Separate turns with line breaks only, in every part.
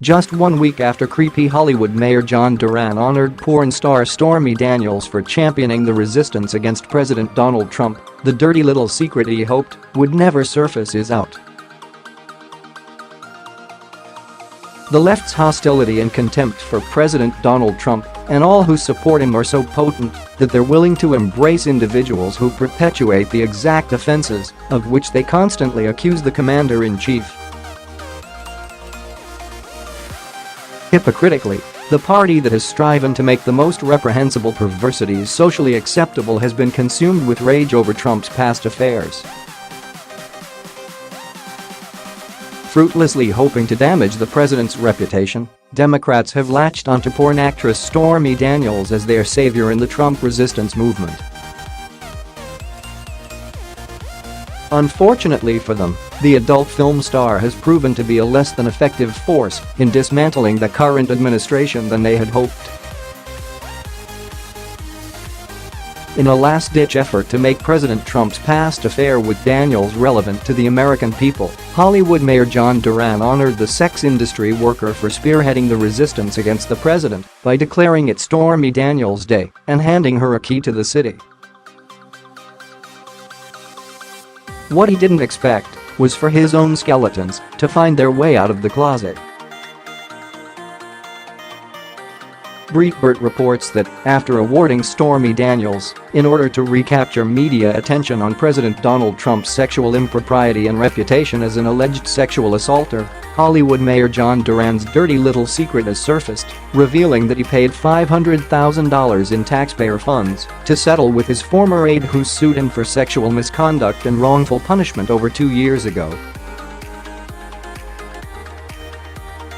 just 1 week after creepy Hollywood Mayor John Duran honored porn star Stormy Daniels for championing the resistance against President Donald Trump. The dirty little secret he hoped would never surface is out. The left's hostility and contempt for President Donald Trump and all who support him are so potent that they're willing to embrace individuals who perpetuate the exact offenses of which they constantly accuse the commander-in-chief. Hypocritically, the party that has striven to make the most reprehensible perversities socially acceptable has been consumed with rage over Trump's past affairs. Fruitlessly hoping to damage the president's reputation, Democrats have latched onto porn actress Stormy Daniels as their savior in the Trump resistance movement. Unfortunately for them, the adult film star has proven to be a less than effective force in dismantling the current administration than they had hoped. In a last-ditch effort to make President Trump's past affair with Daniels relevant to the American people, Hollywood Mayor John Duran honored the sex industry worker for spearheading the resistance against the president by declaring it Stormy Daniels Day and handing her a key to the city. What he didn't expect was for his own skeletons to find their way out of the closet. Breitbart reports that, after awarding Stormy Daniels in order to recapture media attention on President Donald Trump's sexual impropriety and reputation as an alleged sexual assaulter, Hollywood Mayor John Duran's dirty little secret has surfaced, revealing that he paid $500,000 in taxpayer funds to settle with his former aide who sued him for sexual misconduct and wrongful punishment over 2 years ago.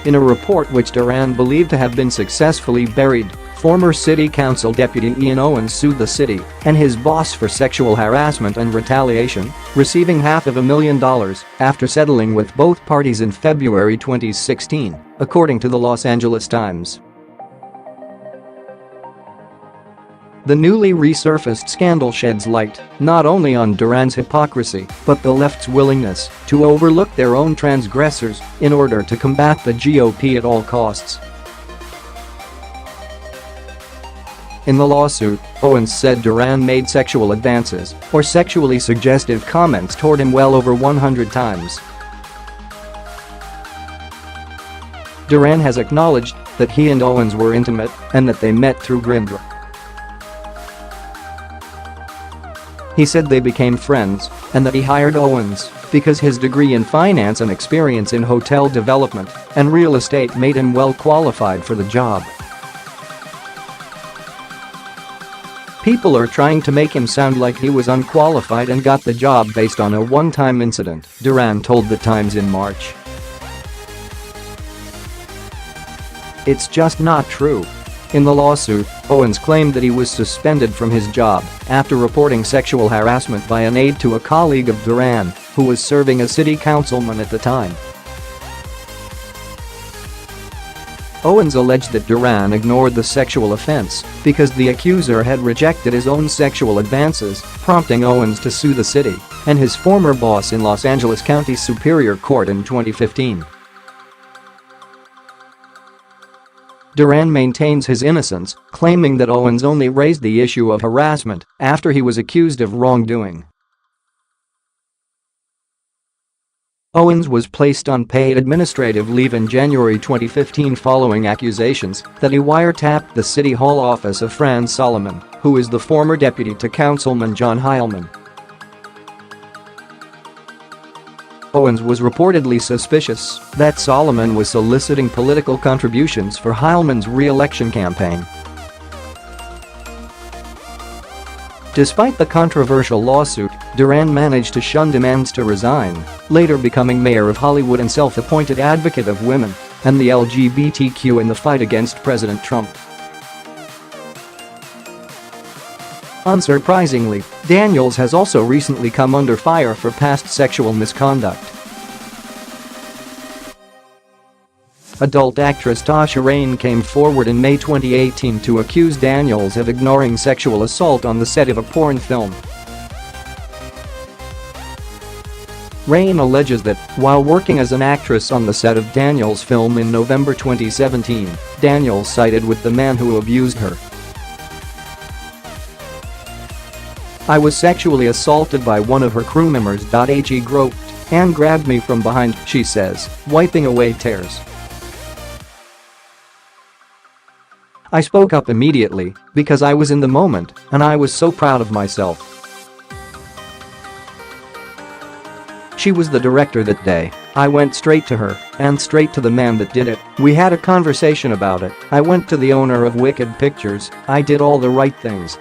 In a report which Duran believed to have been successfully buried, former city council deputy Ian Owens sued the city and his boss for sexual harassment and retaliation, receiving $500,000 after settling with both parties in February 2016, according to the Los Angeles Times. The newly resurfaced scandal sheds light not only on Duran's hypocrisy but the left's willingness to overlook their own transgressors in order to combat the GOP at all costs. In the lawsuit, Owens said Duran made sexual advances or sexually suggestive comments toward him well over 100 times. Duran has acknowledged that he and Owens were intimate and that they met through Grindr. He said they became friends and that he hired Owens because his degree in finance and experience in hotel development and real estate made him well qualified for the job. People are trying to make him sound like he was unqualified and got the job based on a one-time incident, Duran told The Times in March. It's just not true. In the lawsuit, Owens claimed that he was suspended from his job after reporting sexual harassment by an aide to a colleague of Duran, who was serving as city councilman at the time. Owens alleged that Duran ignored the sexual offense because the accuser had rejected his own sexual advances, prompting Owens to sue the city and his former boss in Los Angeles County Superior Court in 2015. Duran maintains his innocence, claiming that Owens only raised the issue of harassment after he was accused of wrongdoing. Owens was placed on paid administrative leave in January 2015 following accusations that he wiretapped the City Hall office of Fran Solomon, who is the former deputy to Councilman John Heilman. Owens was reportedly suspicious that Solomon was soliciting political contributions for Heilman's re-election campaign. Despite the controversial lawsuit, Duran managed to shun demands to resign, later becoming mayor of Hollywood and self-appointed advocate of women and the LGBTQ in the fight against President Trump. Unsurprisingly, Daniels has also recently come under fire for past sexual misconduct. Adult actress Tasha Rain came forward in May 2018 to accuse Daniels of ignoring sexual assault on the set of a porn film. Rain alleges that, while working as an actress on the set of Daniels' film in November 2017, Daniels sided with the man who abused her. "I was sexually assaulted by one of her crew members. He groped and grabbed me from behind," she says, wiping away tears. "I spoke up immediately because I was in the moment and I was so proud of myself." She was the director that day. "I went straight to her and straight to the man that did it. We had a conversation about it. I went to the owner of Wicked Pictures. I did all the right things."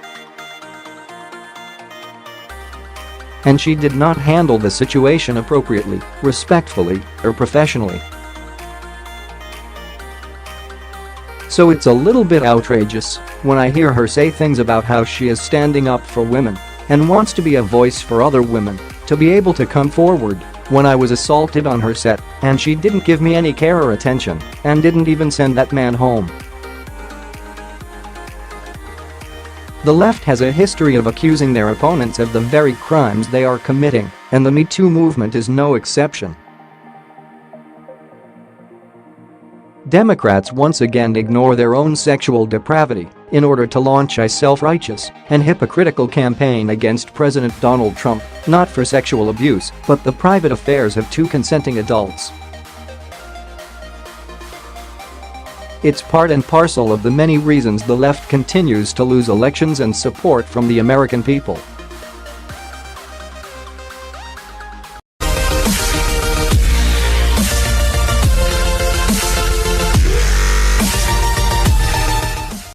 And she did not handle the situation appropriately, respectfully, or professionally. So it's a little bit outrageous when I hear her say things about how she is standing up for women and wants to be a voice for other women, to be able to come forward when I was assaulted on her set and she didn't give me any care or attention and didn't even send that man home. The left has a history of accusing their opponents of the very crimes they are committing, and the Me Too movement is no exception. Democrats once again ignore their own sexual depravity in order to launch a self-righteous and hypocritical campaign against President Donald Trump, not for sexual abuse, but the private affairs of two consenting adults. It's part and parcel of the many reasons the left continues to lose elections and support from the American people.